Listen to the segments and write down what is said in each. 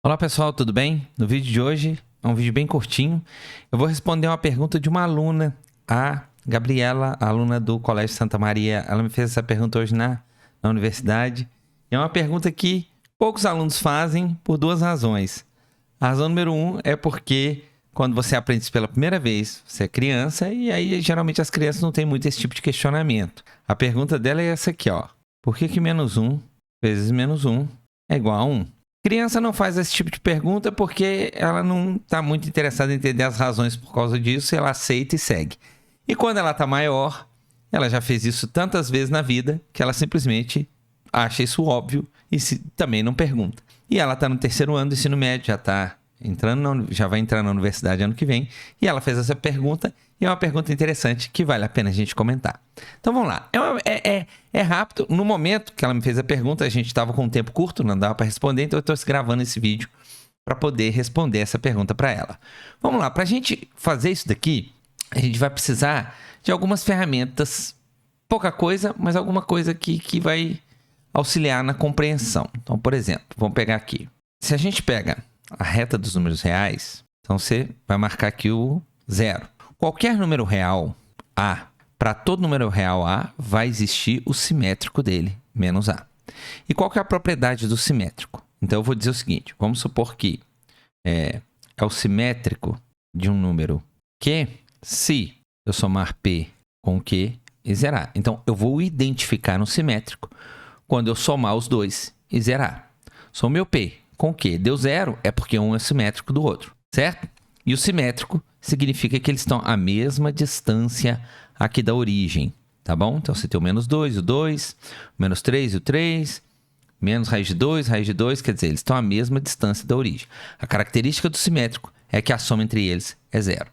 Olá pessoal, tudo bem? No vídeo de hoje, é um vídeo bem curtinho, eu vou responder uma pergunta de uma aluna, a Gabriela, aluna do Colégio Santa Maria. Ela me fez essa pergunta hoje na universidade. É uma pergunta que poucos alunos fazem por duas razões. A razão número 1 é porque quando você aprende isso pela primeira vez, você é criança e aí geralmente as crianças não têm muito esse tipo de questionamento. A pergunta dela é essa aqui, ó. Por que menos 1 vezes menos 1 é igual a 1? Criança não faz esse tipo de pergunta porque ela não está muito interessada em entender as razões por causa disso, ela aceita e segue. E quando ela está maior, ela já fez isso tantas vezes na vida que ela simplesmente acha isso óbvio e também não pergunta. E ela está no terceiro ano do ensino médio, já vai entrar na universidade ano que vem, e ela fez essa pergunta, e é uma pergunta interessante que vale a pena a gente comentar. Então vamos lá, é rápido. No momento que ela me fez a pergunta, a gente estava com um tempo curto, não dava para responder, então eu estou gravando esse vídeo para poder responder essa pergunta para ela. Vamos lá, para a gente fazer isso daqui, a gente vai precisar de algumas ferramentas, pouca coisa, mas alguma coisa que vai auxiliar na compreensão. Então, por exemplo, vamos pegar aqui. Se a gente pega a reta dos números reais, então você vai marcar aqui o 0. Qualquer número real A, para todo número real A, vai existir o simétrico dele, menos A. E qual que é a propriedade do simétrico? Então eu vou dizer o seguinte, vamos supor que é o simétrico de um número Q se eu somar P com Q e zerar. Então eu vou identificar no simétrico quando eu somar os dois e zerar. Somei o P com Q deu 0, é porque um é simétrico do outro, certo? E o simétrico significa que eles estão à mesma distância aqui da origem, tá bom? Então, você tem o menos 2, o 2, o menos 3 e o 3, menos raiz de 2, quer dizer, eles estão à mesma distância da origem. A característica do simétrico é que a soma entre eles é 0.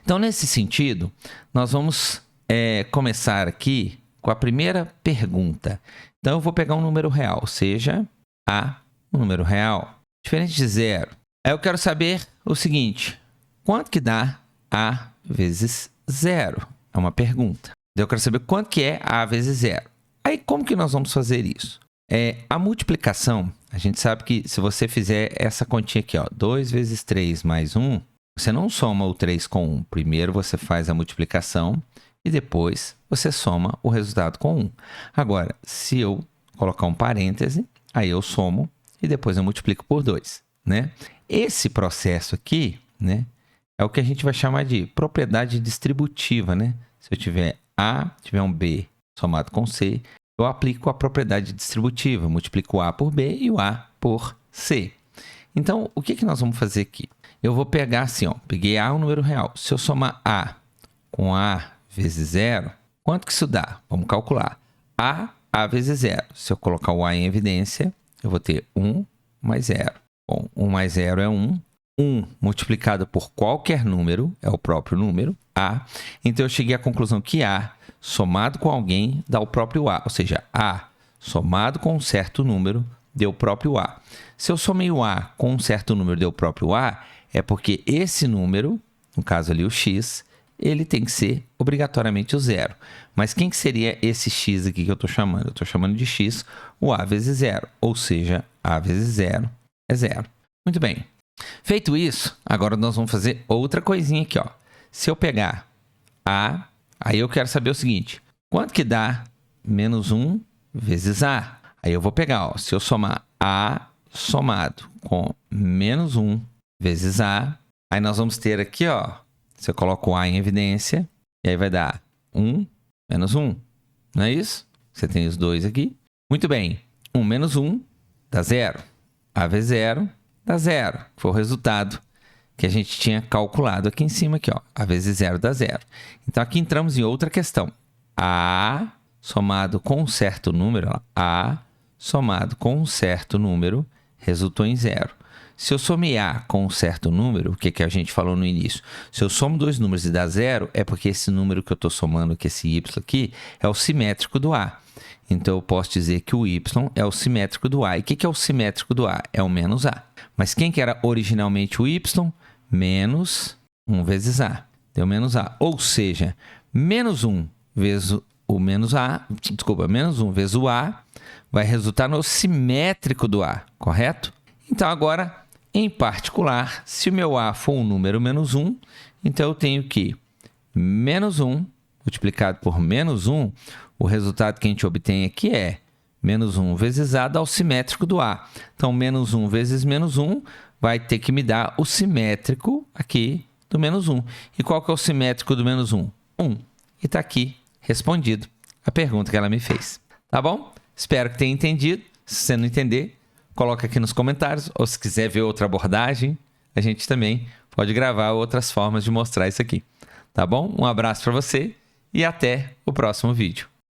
Então, nesse sentido, nós vamos começar aqui com a primeira pergunta. Então, eu vou pegar um número real, seja A, um número real, diferente de 0. Aí eu quero saber o seguinte, quanto que dá A vezes 0? É uma pergunta. Eu quero saber quanto que é A vezes 0. Aí como que nós vamos fazer isso? A multiplicação, a gente sabe que se você fizer essa continha aqui, ó, 2 vezes 3 mais 1, você não soma o 3 com 1. Primeiro você faz a multiplicação e depois você soma o resultado com 1. Agora, se eu colocar um parêntese, aí eu somo e depois eu multiplico por 2, né? Esse processo aqui, né, é o que a gente vai chamar de propriedade distributiva, né? Se eu tiver A, tiver um B somado com C, eu aplico a propriedade distributiva, eu multiplico A por B e o A por C. Então, o que nós vamos fazer aqui? Eu vou pegar assim, ó, peguei A, um número real. Se eu somar A com A vezes 0, quanto que isso dá? Vamos calcular. A vezes 0. Se eu colocar o A em evidência, eu vou ter 1 mais 0. Bom, 1 mais 0 é 1. 1 multiplicado por qualquer número, é o próprio número, A. Então, eu cheguei à conclusão que A somado com alguém dá o próprio A. Ou seja, A somado com um certo número deu o próprio A. Se eu somei o A com um certo número deu o próprio A, é porque esse número, no caso ali o X, ele tem que ser obrigatoriamente o 0. Mas quem que seria esse x aqui que eu estou chamando? Eu estou chamando de x o a vezes 0, ou seja, a vezes 0 é 0. Muito bem. Feito isso, agora nós vamos fazer outra coisinha aqui, ó. Se eu pegar a, aí eu quero saber o seguinte, quanto que dá menos 1 vezes a? Aí eu vou pegar, ó, se eu somar a somado com menos 1 vezes a, aí nós vamos ter aqui, ó, você coloca o A em evidência, e aí vai dar 1 menos 1. Não é isso? Você tem os dois aqui. Muito bem. 1 menos 1 dá 0. A vezes 0 dá 0. Foi o resultado que a gente tinha calculado aqui em cima. Aqui, ó. A vezes 0 dá 0. Então, aqui entramos em outra questão. A somado com um certo número, ó, A somado com um certo número resultou em 0. Se eu somear com um certo número, o que a gente falou no início? Se eu somo dois números e dá 0, é porque esse número que eu estou somando, que esse y aqui, é o simétrico do A. Então, eu posso dizer que o y é o simétrico do A. E o que é o simétrico do A? É o menos A. Mas quem que era originalmente o y? Menos 1 vezes A. Deu menos A. Ou seja, menos 1 vezes o menos A, desculpa, menos 1 vezes o A vai resultar no simétrico do A, correto? Então, agora Em particular, se o meu A for um número menos 1, então eu tenho que menos 1 multiplicado por menos 1, o resultado que a gente obtém aqui é menos 1 vezes A dá o simétrico do A. Então, menos 1 vezes menos 1 vai ter que me dar o simétrico aqui do menos 1. E qual que é o simétrico do menos 1? 1. E está aqui respondido a pergunta que ela me fez. Tá bom? Espero que tenha entendido. Se você não entender, coloca aqui nos comentários. Ou se quiser ver outra abordagem, a gente também pode gravar outras formas de mostrar isso aqui. Tá bom? Um abraço para você e até o próximo vídeo.